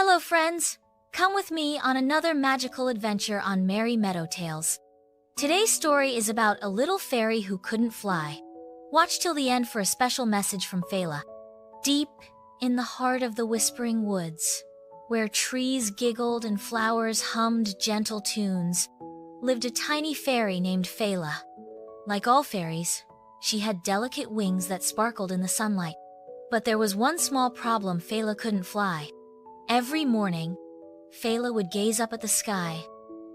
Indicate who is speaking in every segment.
Speaker 1: Hello friends! Come with me on another magical adventure on Merry Meadow Tales. Today's story is about a little fairy who couldn't fly. Watch till the end for a special message from Fayla. Deep in the heart of the whispering woods, where trees giggled and flowers hummed gentle tunes, lived a tiny fairy named Fayla. Like all fairies, she had delicate wings that sparkled in the sunlight. But there was one small problem: Fayla couldn't fly. Every morning, Fayla would gaze up at the sky,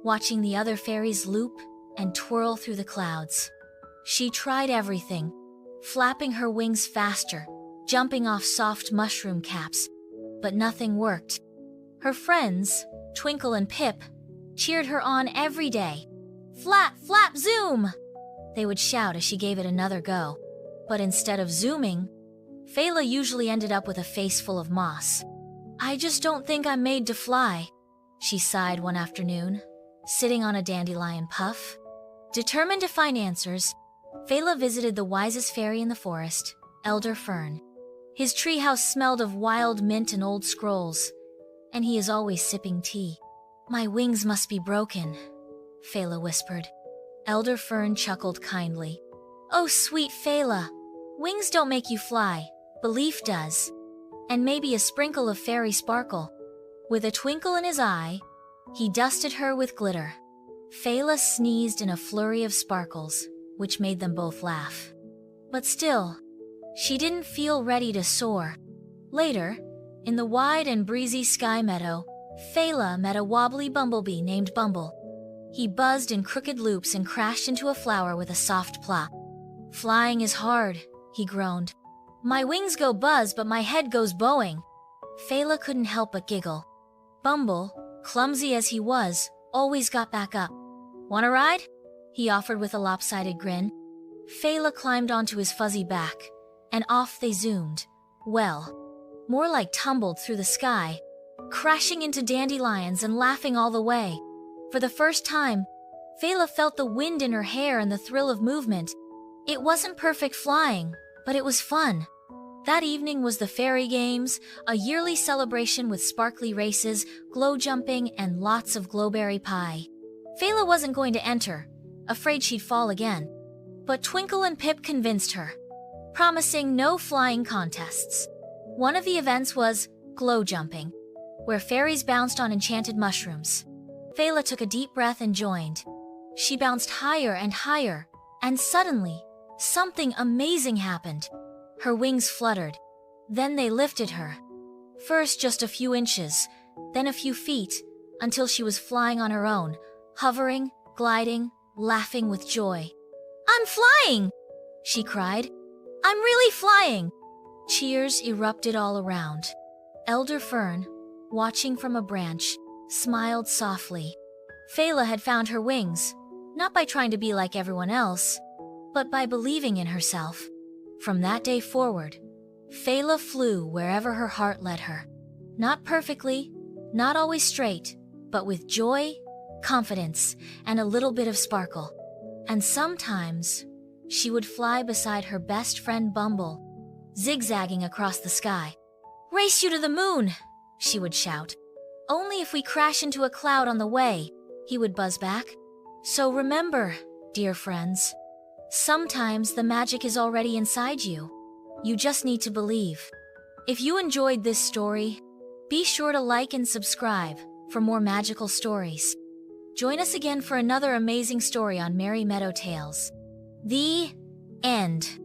Speaker 1: watching the other fairies loop and twirl through the clouds. She tried everything, flapping her wings faster, jumping off soft mushroom caps, but nothing worked. Her friends, Twinkle and Pip, cheered her on every day. "Flap, flap, zoom!" they would shout as she gave it another go. But instead of zooming, Fayla usually ended up with a face full of moss. "I just don't think I'm made to fly," she sighed one afternoon, sitting on a dandelion puff. Determined to find answers, Fayla visited the wisest fairy in the forest, Elder Fern. His treehouse smelled of wild mint and old scrolls, and he is always sipping tea. "My wings must be broken," Fayla whispered. Elder Fern chuckled kindly. "Oh, sweet Fayla, wings don't make you fly, belief does. And maybe a sprinkle of fairy sparkle." With a twinkle in his eye, he dusted her with glitter. Fayla sneezed in a flurry of sparkles, which made them both laugh. But still, she didn't feel ready to soar. Later, in the wide and breezy sky meadow, Fayla met a wobbly bumblebee named Bumble. He buzzed in crooked loops and crashed into a flower with a soft plop. "Flying is hard," he groaned. "My wings go buzz, but my head goes bowing." Fayla couldn't help but giggle. Bumble, clumsy as he was, always got back up. "Want a ride?" he offered with a lopsided grin. Fayla climbed onto his fuzzy back, and off they zoomed. Well, more like tumbled through the sky, crashing into dandelions and laughing all the way. For the first time, Fayla felt the wind in her hair and the thrill of movement. It wasn't perfect flying, but it was fun. That evening was the Fairy Games, a yearly celebration with sparkly races, glow jumping, and lots of glowberry pie. Fayla wasn't going to enter, afraid she'd fall again. But Twinkle and Pip convinced her, promising no flying contests. One of the events was glow jumping, where fairies bounced on enchanted mushrooms. Fayla took a deep breath and joined. She bounced higher and higher, and suddenly, something amazing happened. Her wings fluttered. Then they lifted her. First just a few inches, then a few feet, until she was flying on her own, hovering, gliding, laughing with joy. "I'm flying!" she cried. "I'm really flying!" Cheers erupted all around. Elder Fern, watching from a branch, smiled softly. Fayla had found her wings, not by trying to be like everyone else, but by believing in herself. From that day forward, Fayla flew wherever her heart led her. Not perfectly, not always straight, but with joy, confidence, and a little bit of sparkle. And sometimes, she would fly beside her best friend Bumble, zigzagging across the sky. "Race you to the moon!" she would shout. "Only if we crash into a cloud on the way," he would buzz back. So remember, dear friends, sometimes the magic is already inside you. You just need to believe. If you enjoyed this story, be sure to like and subscribe for more magical stories. Join us again for another amazing story on Merry Meadow Tales. The end.